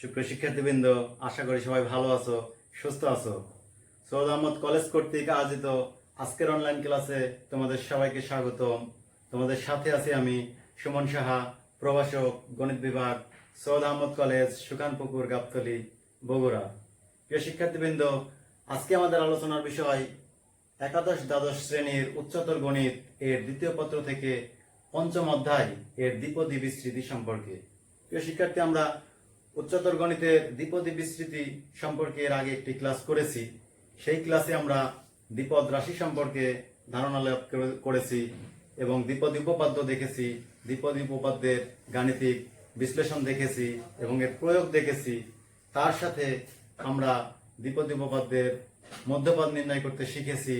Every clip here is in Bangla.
সুপ্রিয় শিক্ষার্থীবৃন্দ, আশা করি সবাই ভালো আছো, সুস্থ আছো। সৈয়দ আহমদ কলেজ কর্তৃক আয়োজিত আজকের অনলাইন ক্লাসে তোমাদের সবাইকে স্বাগতম। তোমাদের সাথে আছি আমি সুমন সাহা, প্রভাষক, গণিত বিভাগ, সৈয়দ আহমদ কলেজ, সুকানপুকুর, গাবতলী, বগুড়া। প্রিয় শিক্ষার্থীবৃন্দ, আজকে আমাদের আলোচনার বিষয় একাদশ দ্বাদশ শ্রেণীর উচ্চতর গণিত এর দ্বিতীয় পত্র থেকে পঞ্চম অধ্যায় এর দ্বিপদী বিস্তৃতি সম্পর্কে। প্রিয় শিক্ষার্থী, আমরা উচ্চতর গণিতের দ্বিপদী বিস্তৃতি সম্পর্কে এর আগে একটি ক্লাস করেছি। সেই ক্লাসে আমরা দ্বিপদ রাশি সম্পর্কে ধারণা লাভ করেছি এবং দ্বিপদী উপপাদ্য দেখেছি, দ্বিপদী উপপাদ্যের গাণিতিক বিশ্লেষণ দেখেছি এবং এর প্রয়োগ দেখেছি। তার সাথে আমরা দ্বিপদী উপপাদ্যের মধ্যপদ নির্ণয় করতে শিখেছি,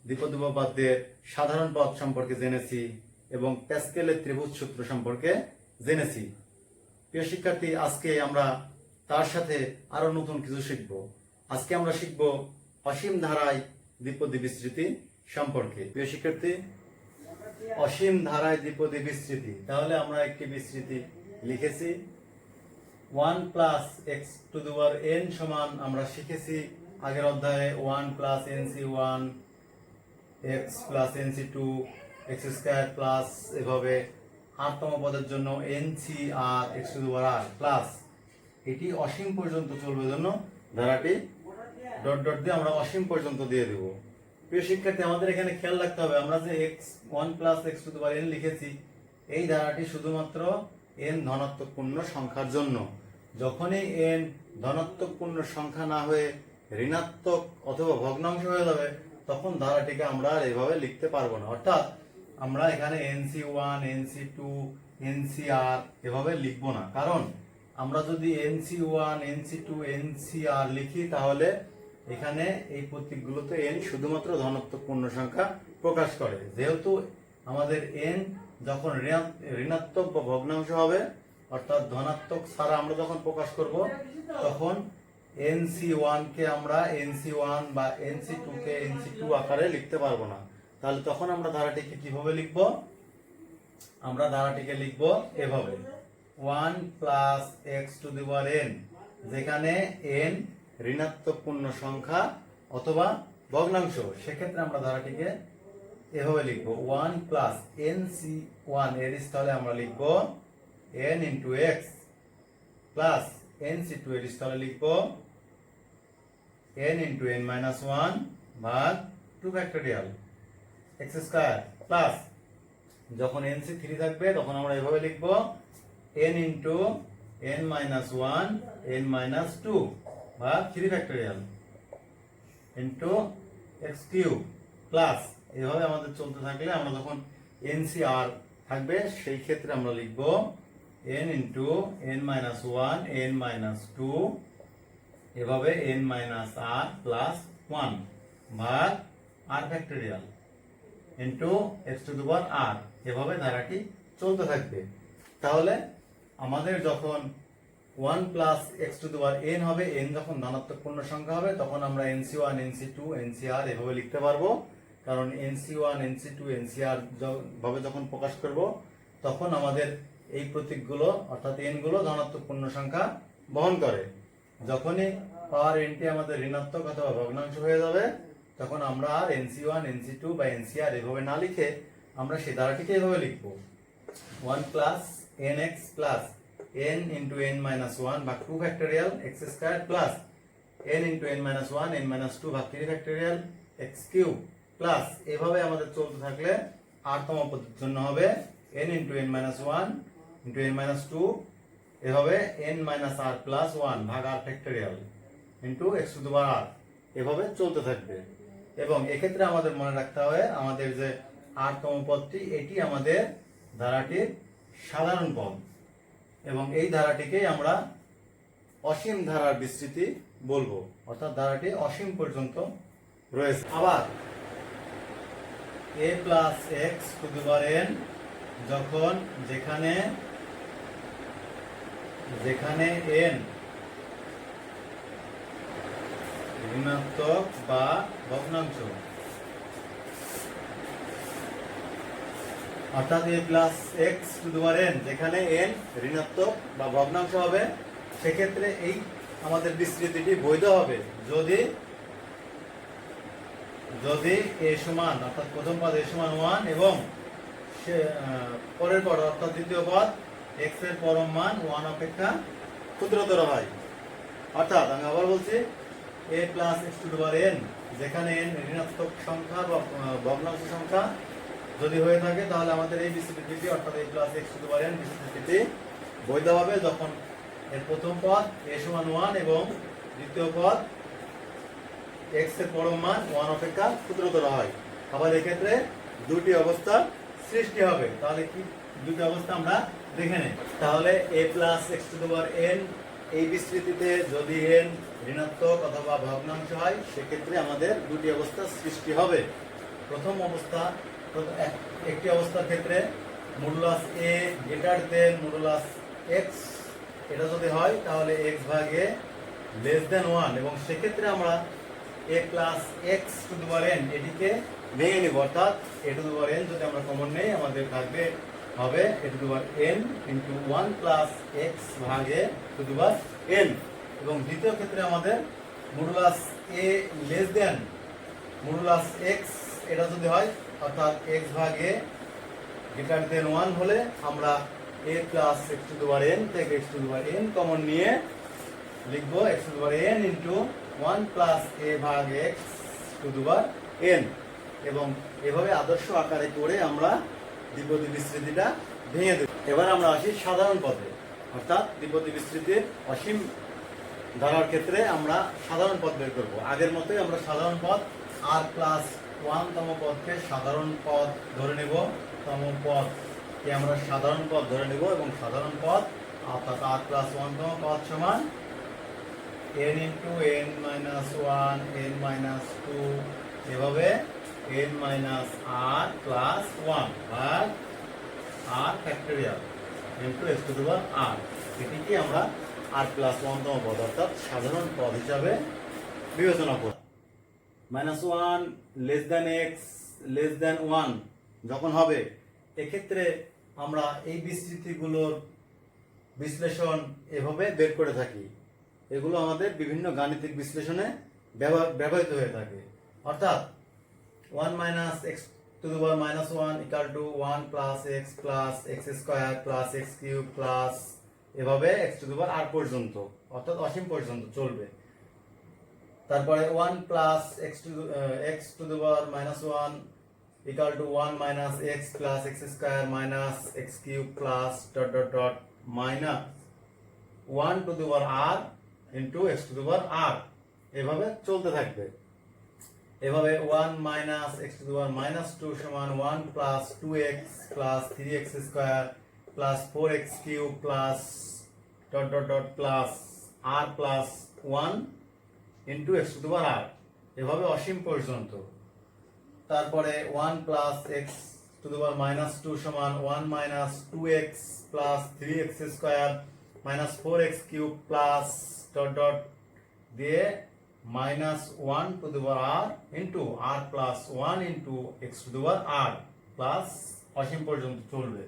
দ্বিপদী উপপাদ্যের সাধারণ পদ সম্পর্কে জেনেছি এবং প্যাসকেলের ত্রিভুজ সূত্র সম্পর্কে জেনেছি। প্রিয় শিক্ষার্থী, আজকে আমরা তার সাথে আরো নতুন কিছু শিখব। আজকে আমরা শিখব অসীম ধারায় দ্বিপদী বিস্তৃতি সম্পর্কে। প্রিয় শিক্ষার্থী, অসীম ধারায় দ্বিপদী বিস্তৃতি, তাহলে আমরা একটি বিস্তৃতি লিখেছি 1 plus x to the power n সমান, আমরা শিখেছি আগের অধ্যায়ে 1 plus nc1 x plus nc2 x square plus এভাবে আরতম পদের জন্য nC r x to the power r plus, এটি অসীম পর্যন্ত চলবে জন্য ধারাটি ডট ডট দিয়ে আমরা অসীম পর্যন্ত দিয়ে দেব। প্রিয় শিক্ষার্থী, আমাদের এখানে খেয়াল রাখতে হবে, আমরা যে x 1 plus x to the power n লিখেছি, এই ধারাটি শুধুমাত্র n ধনাত্মক পূর্ণ সংখ্যার জন্য। যখনই n ধনাত্মক পূর্ণ সংখ্যা না হয়ে ঋণাত্মক অথবা ভগ্নাংশ হয়ে যাবে, তখন ধারাটিকে আমরা আর এভাবে লিখতে পারবো না। অর্থাৎ আমরা এখানে nc1 nc2 ncr এভাবে লিখব না, কারণ আমরা যদি nc1 nc2 ncr লিখি তাহলে এখানে এই প্রতীকগুলোতে n শুধুমাত্র ধনাত্মক পূর্ণ সংখ্যা প্রকাশ করে। যেহেতু আমাদের n যখন ঋণাত্মক বা ভগ্নাংশ হবে, অর্থাৎ ধনাত্মক ছাড়া আমরা যখন প্রকাশ করব, তখন nc1 কে আমরা nc1 বা nc2 কে nc2 আকারে লিখতে পারবো না। তাহলে তখন আমরা ধারাটিকে কিভাবে লিখব? আমরা ধারাটিকে লিখব এভাবে 1 plus x to the power n, যেখানে n ঋণাত্মক পূর্ণ সংখ্যা অথবা ভগ্নাংশ। সেক্ষেত্রে আমরা ধারাটিকে এভাবে লিখব 1 প্লাস nc1 এর স্থলে আমরা লিখব n into x plus nc2 এর স্থলে লিখব n ইন্টু n মাইনাস 1 ভাগ 2 ফ্যাক্টোরিয়াল এক্স স্কয়ার প্লাস, যখন nc3 থাকবে তখন আমরা এভাবে লিখব n into n minus 1 n minus 2 ভাগ 3 factorial into x cube plus, এভাবে আমাদের চলতে থাকলে আমরা যখন ncr থাকবে সেই ক্ষেত্রে আমরা লিখব n into n minus 1 n minus 2 এভাবে n মাইনাস r প্লাস 1 ভাগ r factorial into x to the power r, এভাবে ধারাটি চলতে থাকবে। তাহলে আমাদের যখন 1 plus x to the power n হবে, n যখন ধনাত্মক পূর্ণ সংখ্যা হবে, তখন আমরা nc1 nc2 ncr এভাবে লিখতে পারবো। কারণ nc1 nc2 ncr ভাবে যখন প্রকাশ করব, তখন আমাদের এই প্রতীকগুলো অর্থাৎ n গুলো ধনাত্মক পূর্ণ সংখ্যা বহন করে। যখনই পাওয়ার nটি আমাদের ঋণাত্মক অথবা ভগ্নাংশ হয়ে যাবে, তখন আমরা আর nc1 nc2 বা ncr এভাবে না লিখে আমরা সেই ধারাটিকে এভাবে লিখব 1 plus nx plus n into n minus 1 ভাগ 2 factorial x square plus n into n minus 1 n minus 2 ভাগ 3 ফ্যাক্টোরিয়াল এক্স কিউব প্লাস, এভাবে আমাদের চলতে থাকলে আরতম পদের জন্য হবে n into n minus 1 into n minus 2 এভাবে n মাইনাস r প্লাস 1 ভাগ r factorial into x to the power r, এভাবে চলতে থাকবে। এবং এক্ষেত্রে আমাদের মনে রাখতে হবে, আমাদের যে আরতম পদটি, এটি আমাদের ধারাটির সাধারণ পদ এবং এই ধারাটিকেই আমরা অসীম ধারার বিস্তৃতি বলবো, অর্থাৎ ধারাটি অসীম পর্যন্ত রয়েছে। আবার a plus x to the power n, যখন যেখানে n ঋণাত্মক বা ভগ্নাংশ, অর্থাৎ a plus x to the power n যেখানে n ঋণাত্মক বা ভগ্নাংশ হবে, সেক্ষেত্রে এই আমাদের বিস্তৃতিটি বৈধ হবে যদি যদি a সমান অর্থাৎ প্রথম পদ a সমান 1 এবং পরের পদ অর্থাৎ দ্বিতীয় পদ x এর পরম মান 1 অপেক্ষা ক্ষুদ্রতর হয়। অর্থাৎ আমি আবার বলছি a plus x to the power n, যেখানে n ঋণাত্মক সংখ্যা বা ভগ্নাংশ সংখ্যা যদি হয়ে থাকে তাহলে আমাদের এই বিস্তৃতিটি অর্থাৎ a plus x to the power n বিস্তৃতিটি বৈধ হবে যখন এর প্রথম পদ a সমান 1 এবং দ্বিতীয় পদ x এর পরম মান 1 অপেক্ষা ক্ষুদ্রতর হয়। আবার এক্ষেত্রে দুটি অবস্থা সৃষ্টি হবে। তাহলে কি দুটি অবস্থা আমরা দেখে নেই। তাহলে a plus x to the power n এই বিস্তৃতিতে যদি n ঋণাত্মক অথবা ভগ্নাংশ হয় সেক্ষেত্রে আমাদের দুটি অবস্থা সৃষ্টি হবে। প্রথম অবস্থা, একটি অবস্থার ক্ষেত্রে modulus a greater than modulus x, এটা যদি হয় তাহলে x ভাগ a লেস দেন 1 এবং সেক্ষেত্রে আমরা a plus x to the power n এটিকে ভেঙে নিব। অর্থাৎ a two the power n যদি আমরা কমন নেই আমাদের থাকবে হবে a two the power n into 1 plus x ভাগ a two the power n। এবং দ্বিতীয় ক্ষেত্রে আমাদের modulus a less than modulus x, এটা যদি হয় অর্থাৎ x ভাগ a গ্রেটার দেন 1 হলে আমরা a plus x to the power n থেকে x to the power n common নিয়ে লিখব x to the power n into 1 plus a ভাগ x to the power n। এবং এভাবে আদর্শ আকারে করে আমরা দ্বিপদী বিস্তৃতিটা ভেঙে দেব। এবার আমরা আসি সাধারণ পদে, অর্থাৎ দ্বিপদী বিস্তৃতির অসীম ধারার ক্ষেত্রে আমরা সাধারণ পদ বের করব। আগের মতোই আমরা সাধারণ পদ r প্লাস 1 তম পদকে সাধারণ পদ ধরে নেব, তম পদকে আমরা সাধারণ পদ ধরে নেব এবং সাধারণ পদ অর্থাৎ r প্লাস 1 তম পদ সমান n into n minus 1 n minus 2 এভাবে n মাইনাস r প্লাস 1 ভাগ r factorial into x to the power r, এটিকে আমরা r প্লাস 1 তম পদ অর্থাৎ সাধারণ পদ হিসাবে বিবেচনা করব। Minus 1 less than x less than 1 যখন হবে এক্ষেত্রে আমরা এই বিস্তৃতিগুলোর বিশ্লেষণ এভাবে বের করে থাকি। এগুলো আমাদের বিভিন্ন গাণিতিক বিশ্লেষণে ব্যবহৃত হয়ে থাকে। অর্থাৎ 1 minus x to the power minus 1 equal to 1 plus x square plus x cube plus এভাবে x to the power r পর্যন্ত অর্থাৎ অসীম পর্যন্ত চলবে। তারপরে 1 plus x to the power minus 1 equal to 1 minus x plus x square minus x cube plus dot dot dot minus 1 to the power r into x to the power r এভাবে চলতে থাকবে। এভাবে 1 minus x to the power minus 2 সমান 1 plus 2x plus 3x square plus 4x cube plus dot dot dot plus r plus 1 into x to the power r এভাবে অসীম পর্যন্ত। তারপরে 1 plus x to the power minus 2 সমান 1 minus 2x plus 3x square minus 4x cube plus dot dot দিয়ে minus 1 to the power r into r plus 1 into x to the power r plus অসীম পর্যন্ত চলবে।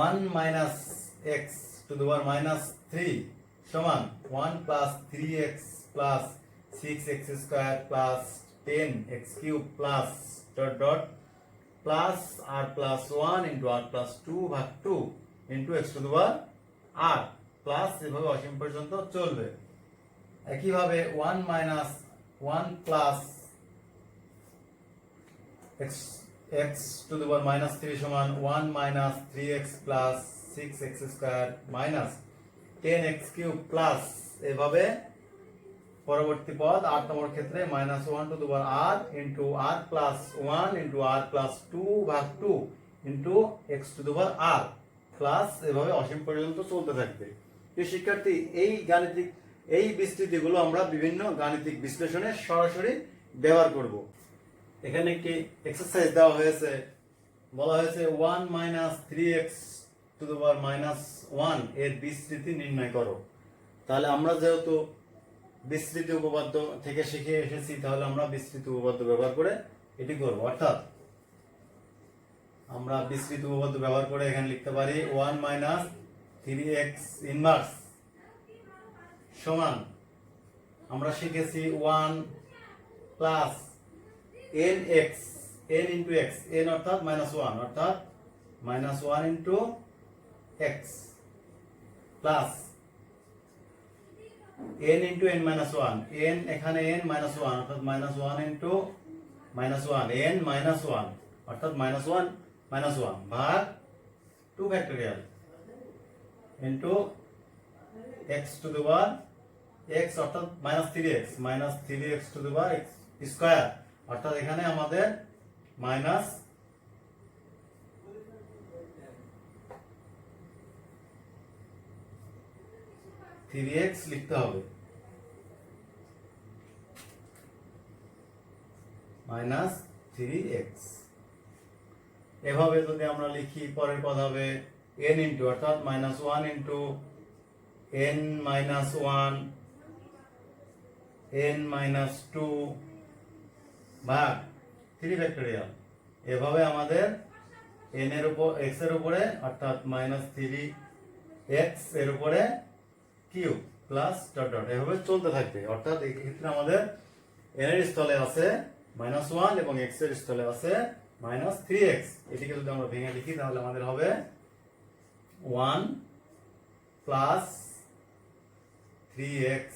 1 minus x to the power minus 3 সমান 1 plus 3x plus 6x square plus 10x cube plus dot dot plus r plus 1 into r plus 2 ভাগ 2 into x to the power r plus এভাবে অসীম পর্যন্ত চলবে। একইভাবে 1 minus 1 plus x to the power minus 3 সমান 1 minus 3x plus 6x square minus 10x cube plus এভাবে পরবর্তী পদ r তম ক্ষেত্রে minus 1 to the power r into r plus 1 into r plus 2 ভাগ 2 into x to the power r plus এভাবে অসীম পর্যন্ত চলতে থাকবে। এই শিক্ষার্থী এই বিস্তৃতিগুলো আমরা বিভিন্ন গাণিতিক বিশ্লেষণে সরাসরি ব্যবহার করব। এখানে একটি এক্সারসাইজ দেওয়া হয়েছে, বলা হয়েছে 1 minus 3x two the power minus 1 এর বিস্তৃতি নির্ণয় করো। তাহলে আমরা যেহেতু বিস্তৃতি উপপাদ্য থেকে শিখে এসেছি তাহলে আমরা বিস্তৃতি উপপাদ্য ব্যবহার করে এটি করব। অর্থাৎ আমরা বিস্তৃতি উপপাদ্য ব্যবহার করে এখানে লিখতে পারি 1 মাইনাস 3x ইনভার্স সমান আমরা শিখেছি 1 plus N x, N into x, N অর্থাৎ -1 অর্থাৎ -1 into x plus n into n minus one, n এখানে n মাইনাস ওয়ান অর্থাৎ -1 ইন্টু -1, n মাইনাস ওয়ান অর্থাৎ -1 মাইনাস ওয়ান ভাগ 2 factorial into x to the power x অর্থাৎ -3x, -3x two the power x square অর্থাৎ এখানে আমাদের মাইনাস 3x লিখতে হবে, -3x। এভাবে যদি আমরা লিখি পরের পদ হবে n ইন্টু অর্থাৎ -1 into n minus 1 n minus 2 ভাগ 3 ফ্যাক্টোরিয়াল। এভাবে আমাদের n এর উপর x এর উপরে অর্থাৎ -3x এর উপরে কিউব প্লাস ডট ডট এভাবে চলতে থাকবে। অর্থাৎ এই ক্ষেত্রে আমাদের n এর স্থলে আছে -1 এবং x এর স্থলে আছে -3x। এটিকে যদি আমরা ভেঙে লিখি তাহলে আমাদের হবে 1 প্লাস 3x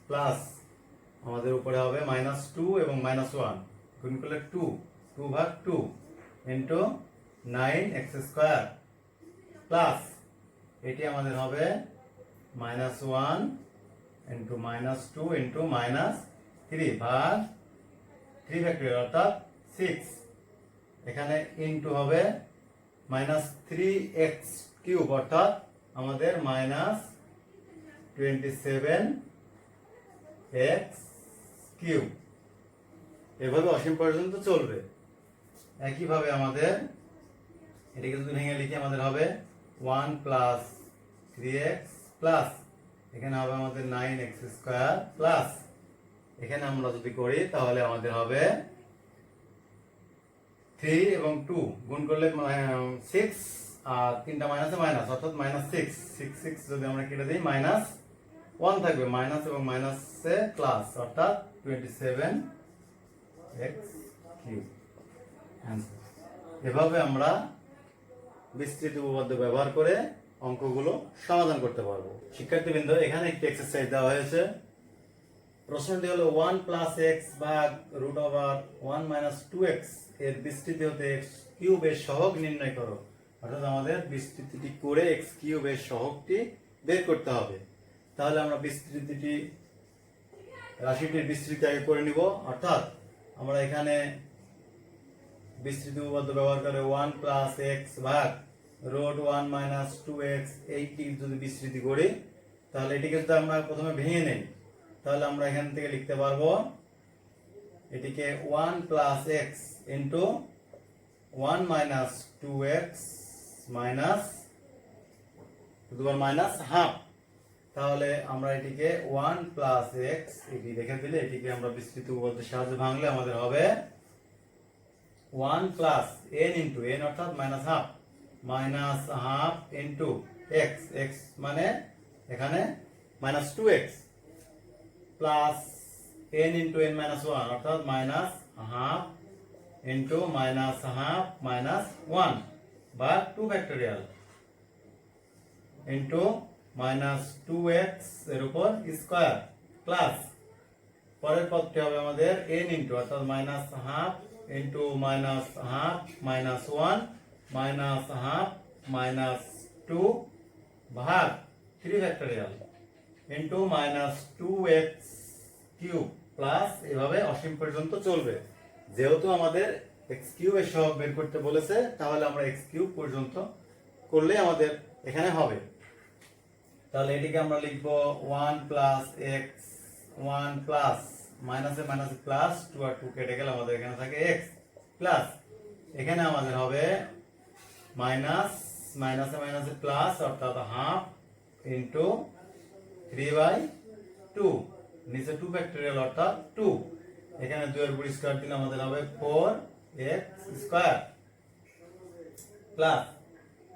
প্লাস আমাদের উপরে হবে -2 এবং -1 গুণ করলে 2 ভাগ 2 ইন্টু 9x স্কয়ার প্লাস এটি আমাদের হবে -1 ইন্টু -2 ইন্টু -3 ভাগ 3 ফ্যাক্টোরিয়াল অর্থাৎ 6। এখানে ইন্টু হবে -3x কিউব অর্থাৎ আমাদের -27x কিউব। এভাবে অসীম পর্যন্ত চলবে। একইভাবে আমাদের এটাকে যদি ভেঙে লিখি আমাদের হবে 1 প্লাস 3x প্লাস এখানে হবে আমাদের 9x স্কয়ার প্লাস এখানে আমরা যদি করি তাহলে আমাদের হবে 3 এবং 2 গুণ করলে 6 আর তিনটা মাইনাসে মাইনাস অর্থাৎ -6 যদি আমরা কেটে দিই -1 থাকবে, মাইনাস এবং মাইনাসে প্লাস অর্থাৎ 27x কিউব। এভাবে আমরা বিস্তৃত উপপাদ্য ব্যবহার করে অঙ্কগুলো সমাধান করতে পারবো। শিক্ষার্থীবৃন্দ, এখানে একটি এক্সারসাইজ দেওয়া হয়েছে। প্রশ্নটি হলো 1 প্লাস এক্স ভাগ √1 মাইনাস 2x এর বিস্তৃতি হতে x কিউব এর সহগ নির্ণয় করো। অর্থাৎ আমাদের বিস্তৃতিটি করে x কিউব এর সহগটি বের করতে হবে। তাহলে আমরা রাশিটির বিস্তৃতি আগে করে নিব। অর্থাৎ আমরা এখানে বিস্তৃত উপপাদ্য ব্যবহার করে 1 প্লাস এক্স ভাগ √1 মাইনাস 2x এইটি যদি বিস্তৃতি করি তাহলে এটিকে যদি আমরা প্রথমে ভেঙে নেই তাহলে আমরা এখান থেকে লিখতে পারবো এটিকে 1 plus x into 1 minus 2x minus half. তাহলে আমরা এটিকে 1 প্লাস এক্স এটি রেখে দিলে এটিকে আমরা বিস্তৃত উপপাদ্যের সাহায্যে ভাঙলে আমাদের হবে 1 প্লাস n ইন্টু n অর্থাৎ হাফ ইন্টু x মানে এখানে -2x plus n into n minus 1 অর্থাৎ হাফ ইন্টু হাফ -1 বা 2 ফ্যাক্টোরিয়াল ইন্টু -2x এর উপর স্কয়ার প্লাস পরের পদটি হবে আমাদের n ইন্টু অর্থাৎ হাফ ইন্টু হাফ -1 হাফ -2 ভাগ 3 factorial into -2x cube plus এভাবে অসীম পর্যন্ত চলবে। যেহেতু আমাদের x কিউব এর সহগ বের করতে বলেছে তাহলে আমরা x কিউব পর্যন্ত করলে আমাদের এখানে হবে। তাহলে এটিকে আমরা লিখব 1 প্লাস x 1 প্লাস মাইনাসে মাইনাসে প্লাস 2 আর 2 কেটে গেলে আমাদের এখানে থাকে x প্লাস এখানে আমাদের হবে মাইনাসে মাইনাসে প্লাস অর্থাৎ হাফ ইন্টু 3/2 নিচে 2 ফ্যাক্টোরিয়াল অর্থাৎ 2 এখানে 2 এর উপর স্কয়ার দিলে আমাদের হবে 4x স্কয়ার প্লাস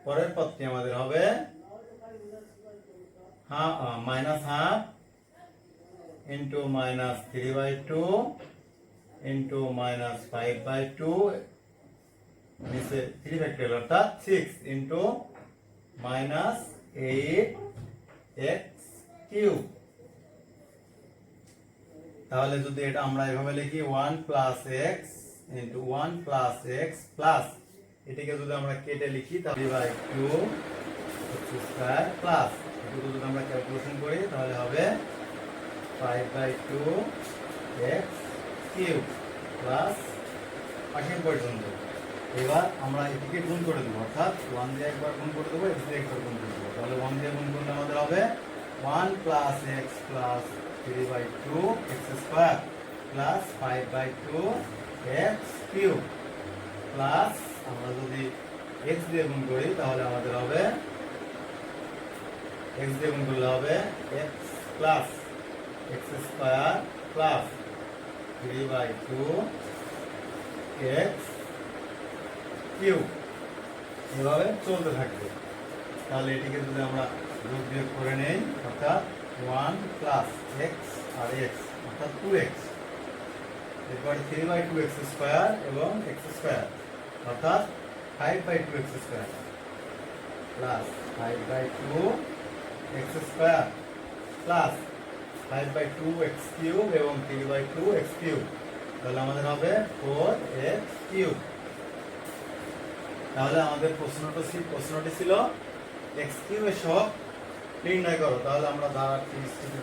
পরের পদটি আমাদের হবে half into minus 3/2 into minus 5/2 নিচে 3 ফ্যাক্টরিয়াল অর্থাৎ 6 ইন্টু মাইনাস 8x কিউব। তাহলে যদি এটা আমরা এভাবে লিখি 1 plus x into 1 plus x plus এটাকে যদি আমরা কেটে লিখি তাহলে বাই 2 এক্স স্কয়ার প্লাস এটুকু যদি আমরা ক্যালকুলেশন করি তাহলে হবে 5/2 এক্স কিউব প্লাস পাশের পর্যন্ত। এবার আমরা এটিকে গুণ করে দেবো অর্থাৎ 1 দিয়ে একবার গুণ করে দেবো x দিয়ে একবার গুণ করে দেবো। তাহলে 1 দিয়ে গুণ করলে আমাদের হবে 1 plus x plus 3/2 x square plus 5/2 x cube plus আমরা যদি x দিয়ে গুণ করি তাহলে আমাদের হবে x দিয়ে গুণ করলে হবে x plus x square plus 3/2 x cube. এভাবে চলতে থাকবে। তাহলে এটিকে যদি আমরা যোগ বিয়োগ করে নেই অর্থাৎ 1 প্লাস এক্স আর এক্স অর্থাৎ 2x এরপরে 3/2 এক্স স্কয়ার এবং এক্স স্কয়ার অর্থাৎ 5/2 x square plus 5/2 x square plus 5/2 x cube এবং 3/2 এক্স কিউব। তাহলে আমাদের হবে 4x কিউব। তাহলে আমাদের প্রশ্নটি ছিল এক্স কিউবের সহগ নির্ণয় করো। তাহলে আমরা রাশিটি স্থিতি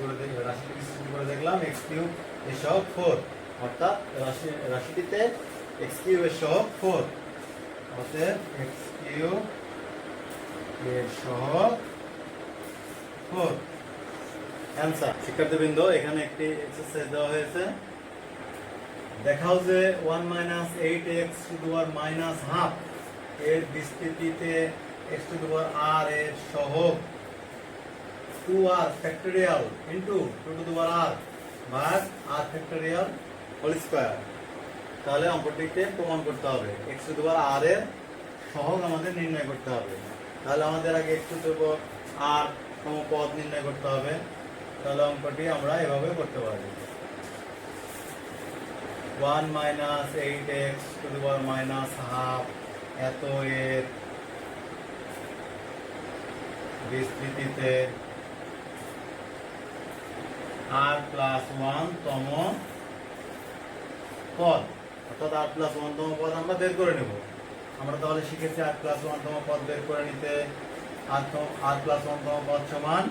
করে দেখলাম এক্স কিউব এর সহগ 4 অর্থাৎ রাশিটিতে এক্স কিউবের সহগ 4 অতএব এক্স কিউব এর সহগ 4 অ্যানসার। শিক্ষার্থীবৃন্দ এখানে একটি এক্সারসাইজ দেওয়া হয়েছে। দেখাও যে 1 - 8x টু দি পাওয়ার -12 এর বিস্তৃতিতে x to the power r এর সহগ 2r factorial into 2 two the power r ভাগ r ফ্যাক্টরিয়াল হোল স্কয়ার। তাহলে অঙ্কটিকে প্রমাণ করতে হবে x to the power r এর সহগ আমাদের নির্ণয় করতে হবে। তাহলে আমাদের আগে x to the power r সম পদ নির্ণয় করতে হবে। তাহলে অঙ্কটি আমরা এভাবে করতে পারি 1 - 8x টু দি পাওয়ার -12 এত এর বিস্তৃতিতে r প্লাস 1 তম পদ অর্থাৎ r প্লাস 1 তম পদ আমরা বের করে নেব। আমরা তাহলে শিখেছি r প্লাস 1 তম পদ বের করে নিতে r প্লাস 1 তম পদ সমান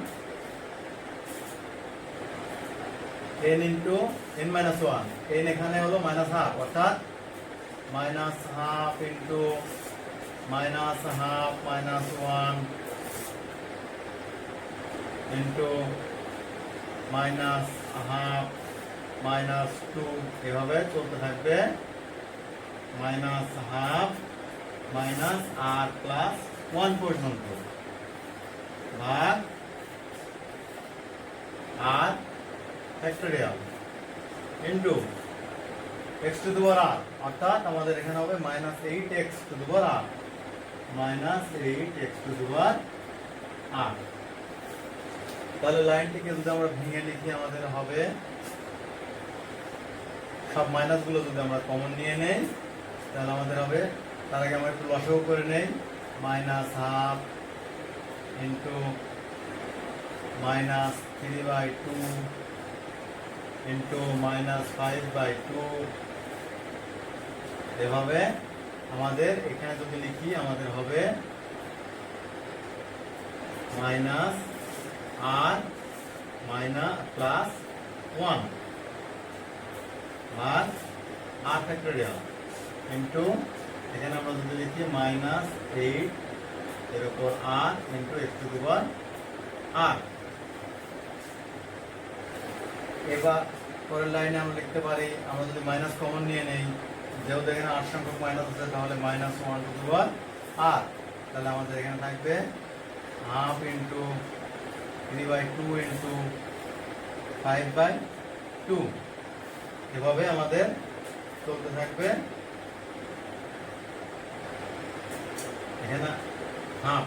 n ইনটু n - 1 n এখানে হলো -12 অর্থাৎ -12 ইনটু -12 -1 ইনটু -12 -2 এভাবে চলতে থাকবে -12 r প্লাস 1 পর্যন্ত ভাগ r factorial into x to the power r অর্থাৎ আমাদের এখানে হবে -8x two the power r -8x two the power r। তাহলে লাইনটিকে যদি আমরা ভেঙে লিখি আমাদের হবে সব মাইনাস গুলো যদি আমরা কমন নিয়ে নেই তাহলে আমাদের হবে তার আগে আমরা একটু লসাগু করে নেই -12 ইনটু -3/2 ইনটু -5/2 এভাবে আমাদের এখানে যদি লিখি আমাদের হবে মাইনাস r প্লাস 1 আর r ফ্যাক্টরিয়াল ইনটু এখানে আমরা যদি লিখি -8 এর উপর r into x to the power r। এবার পরের লাইনে আমরা লিখতে পারি আমরা যদি মাইনাস কমন নিয়ে নেই যেহেতু এখানে r সংখ্যক মাইনাস আছে তাহলে -1 টু দি পাওয়ার r। তাহলে আমাদের এখানে থাকবে হাফ ইনটু 3/2 ইনটু 5/2 এভাবে আমাদের চলতে থাকবে। এখানে হাফ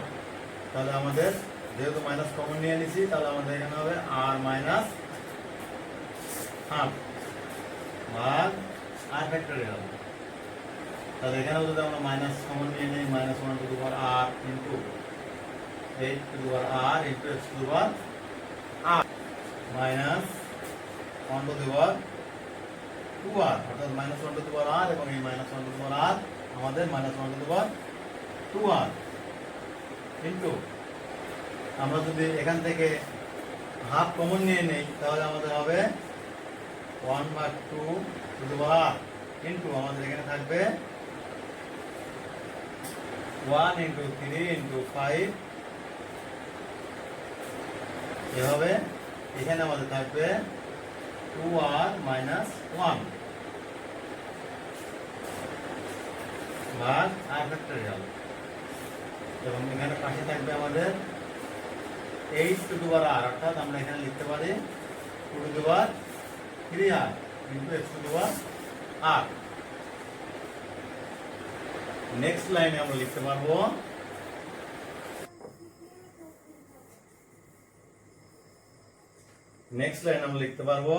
তাহলে আমাদের যেহেতু মাইনাস কমন নিয়ে নিছি তাহলে আমাদের এখানে হবে r - হাফ ভাগ আর ফ্যাক্টরিয়াল। তাহলে এখানেও যদি আমরা মাইনাস কমন নিয়ে নিই, minus one to the power r into 8 to the power r into x to the power r minus one to the power two r, অর্থাৎ minus one to the power r, এবং এই minus one to the power r আমাদের minus one to the power two r into, আমরা যদি এখান থেকে হাফ কমন নিয়ে নেই তাহলে আমাদের হবে 1/2 two the power r into আমাদের এখানে থাকবে 1 ইন্টু 3 ইন্টু 5, এভাবে এখানে আমাদের থাকবে 2r মাইনাস 1 ভাগ আর ফ্যাক্টরিয়াল, এবং এখানে পাশে থাকবে আমাদের 8 টু দি পাওয়ার আর, অর্থাৎ আমরা এখানে লিখতে পারি 2 two the power 3r into x to the power r। Next লাইনে আমরা লিখতে পারবো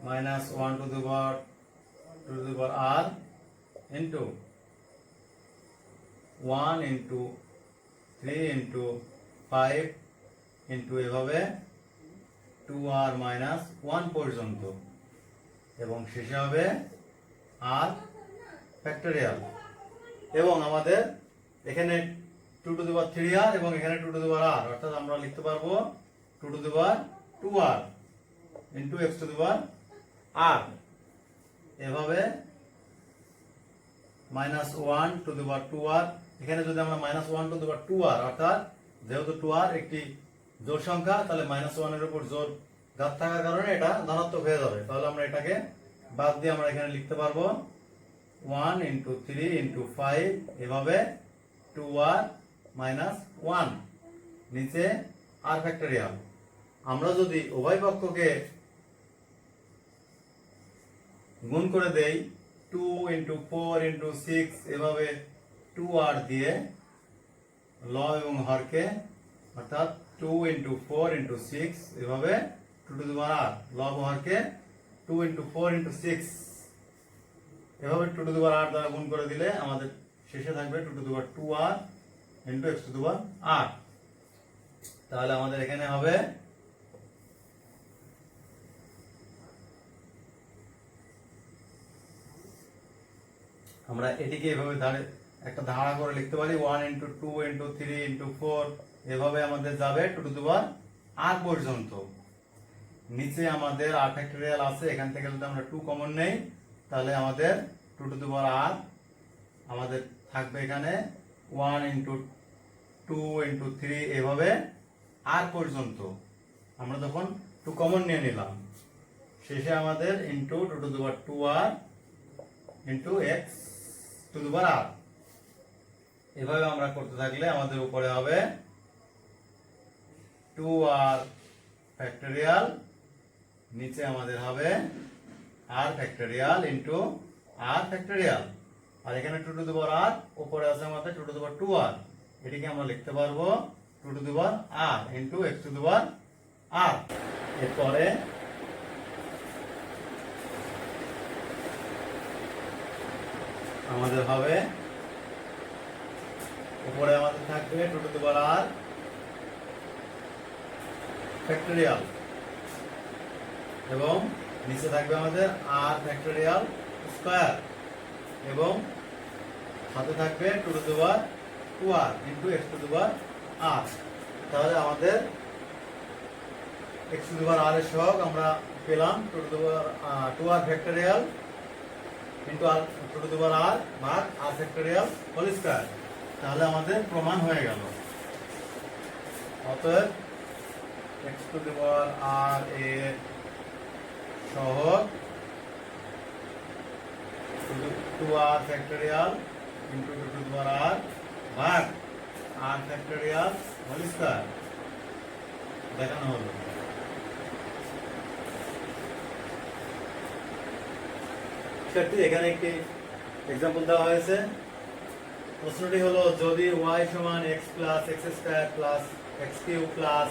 minus 1 to the power 2 two the power r into 1 into 3 into 5 into এভাবে 2r মাইনাস 1 পর্যন্ত, এবং শেষে হবে r ফ্যাক্টরিয়াল। এবং আমাদের এখানে 2 টু দি পাওয়ার 3r এবং এখানে 2 টু দি পাওয়ার r, অর্থাৎ আমরা লিখতে পারবো 2 two the power 2r into x to the power r, এভাবে minus 1 to the power 2r। এখানে যদি আমরা minus 1 to the power 2r, অর্থাৎ যেহেতু 2r একটি জোড় সংখ্যা, তাহলে মাইনাস 1 এর উপর জোড় ঘাত থাকার কারণে এটা ধনাত্মক হয়ে যাবে। তাহলে আমরা এটাকে বাদ দিয়ে আমরা এখানে লিখতে পারবো 1 ইন্টু 3 ইন্টু 5, এভাবে 2r মাইনাস 1 নিচে r ফ্যাক্টরিয়াল। আমরা যদি উভয় পক্ষকে গুণ করে দেই 2 ইন্টু 4 ইন্টু 6, এভাবে 2r দিয়ে লব এবং হরকে, অর্থাৎ 2 ইন্টু 4 ইন্টু 6, এভাবে 2 টু দি পাওয়ার r, লব হরকে 2 ইন্টু 4 ইন্টু 6, এভাবে 2 টু দি পাওয়ার r দ্বারা গুণ করে দিলে আমাদের শেষে থাকবে 2 two the power 2r into x to the power r। তাহলে আমাদের এখানে হবে আমরা এটিকে এভাবে একটা ধারা করে লিখতে পারি 1 ইন্টু 2 ইন্টু 3 ইন্টু 4, এভাবে আমাদের যাবে 2 টু দি পাওয়ার r পর্যন্ত। নিচে আমাদের r ফ্যাক্টরিয়াল আছে, এখান থেকে যদি আমরা 2 কমন নেই তাহলে আমাদের 2 টু দি পাওয়ার r আমাদের থাকবে এখানে 1 ইন্টু 2 ইন্টু 3, এভাবে r পর্যন্ত। আমরা যখন 2 কমন নিয়ে নিলাম, শেষে আমাদের into 2 two the power 2r into x to the power r। এভাবে আমরা করতে থাকলে আমাদের উপরে হবে 2r ফ্যাক্টরিয়াল, নিচে আমাদের হবে r factorial into r factorial, আর এখানে 2 টু দি পাওয়ার r, উপরে আছে আমাদের 2 টু দি পাওয়ার 2r। এটিকে আমরা লিখতে পারবো 2 two the power r into x to the power r। এরপরে আমাদের হবে উপরে আমাদের থাকবে 2 two the power r factorial, এবং নিচে থাকবে আমাদের r ফ্যাক্টরিয়াল স্কয়ার, এবং সাথে থাকবে 2 two the power 2r into x to the power r। তাহলে আমাদের x to the power r এর সহগ আমরা পেলাম 2 two the power 2r factorial into r 2 two the power r ভাগ r ফ্যাক্টরিয়াল হোল স্কয়ার। তাহলে আমাদের প্রমাণ হয়ে গেল। অতএব x to the power r এর সহগ 2r factorial into 2 two the power r ভাগ r ফ্যাক্টরিয়াল হোল স্কয়ার দেখানো হলো। এখানে একটি এক্সাম্পল দেওয়া হয়েছে। প্রশ্নটি হলো, যদি y সমান x plus x square plus x cube plus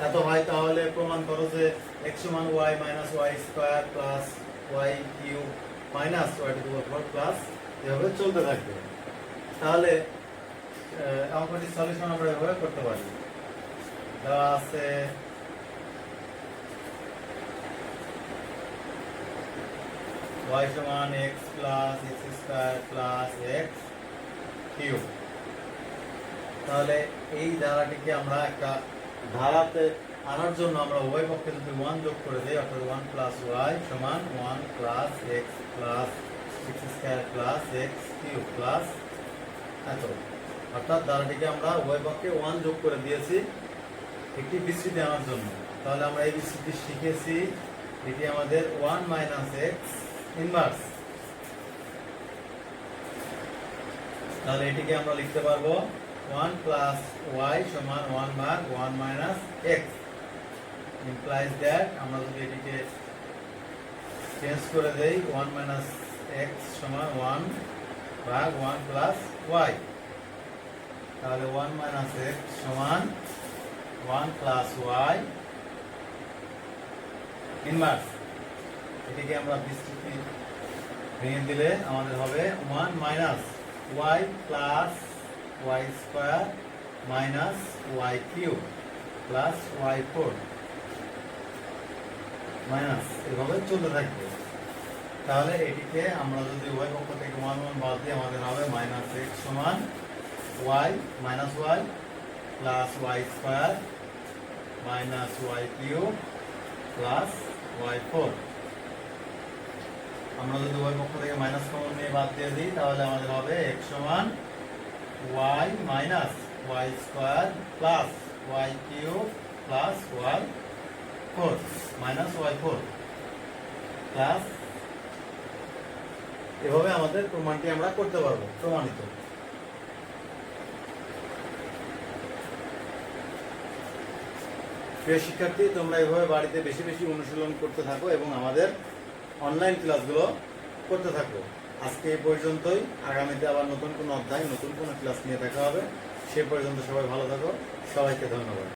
এত হয় তাহলে প্রমাণ করো যে x সমান y minus y square plus y cube minus y two the power 4 plus এভাবে চলতে থাকবে। তাহলে অঙ্কটির সলিউশন আমরা এভাবে করতে পারি। দেওয়া আছে y সমান x plus x square plus x cube. তাহলে এই ধারাটিকে আমরা একটা ধারাতে আনার জন্য আমরা উভয় পক্ষে যদি 1 যোগ করে দেই অর্থাৎ 1 প্লাস y সমান 1 plus x plus x square plus x cube plus এত, অর্থাৎ ধারাটিকে আমরা উভয় পক্ষে 1 যোগ করে দিয়েছি একটি বিস্তৃতি আনার জন্য। তাহলে আমরা এই বিস্তৃতি শিখেছি, এটি আমাদের 1 মাইনাস x ইনভার্স। তাহলে এটিকে আমরা লিখতে পারবো 1 প্লাস y সমান 1 ভাগ 1 মাইনাস x implies that আমরা যদি এটিকে চেঞ্জ করে দেই 1 মাইনাস x সমান 1 ভাগ 1 প্লাস y, তাহলে 1 মাইনাস x সমান 1 প্লাস y ইনভার্স। এটিকে আমরা বিস্তৃতি ভেঙে দিলে আমাদের হবে 1 minus y plus y square minus y cube plus y4 minus এভাবে চলতে থাকবে। তাহলে এটিকে আমরা যদি উভয় পক্ষ থেকে 1 1 বাদ দিই আমাদের হবে মাইনাস x সমান y minus y plus y square minus y cube plus y4। আমরা যদি উভয় পক্ষ থেকে মাইনাস কমন নিয়ে বাদ দিয়ে দিই তাহলে আমাদের হবে x সমান y minus y square plus y cube plus y4 minus y4 plus এভাবে আমাদের প্রমাণটি আমরা করতে পারবো প্রমাণিত। প্রিয় শিক্ষার্থী, তোমরা এভাবে বাড়িতে বেশি বেশি অনুশীলন করতে থাকো এবং আমাদের অনলাইন ক্লাসগুলো করতে থাকো। আজকে এই পর্যন্তই, আগামীতে আবার নতুন কোনো অধ্যায় নতুন কোনো ক্লাস নিয়ে দেখা হবে। সে পর্যন্ত সবাই ভালো থাকো, সবাইকে ধন্যবাদ।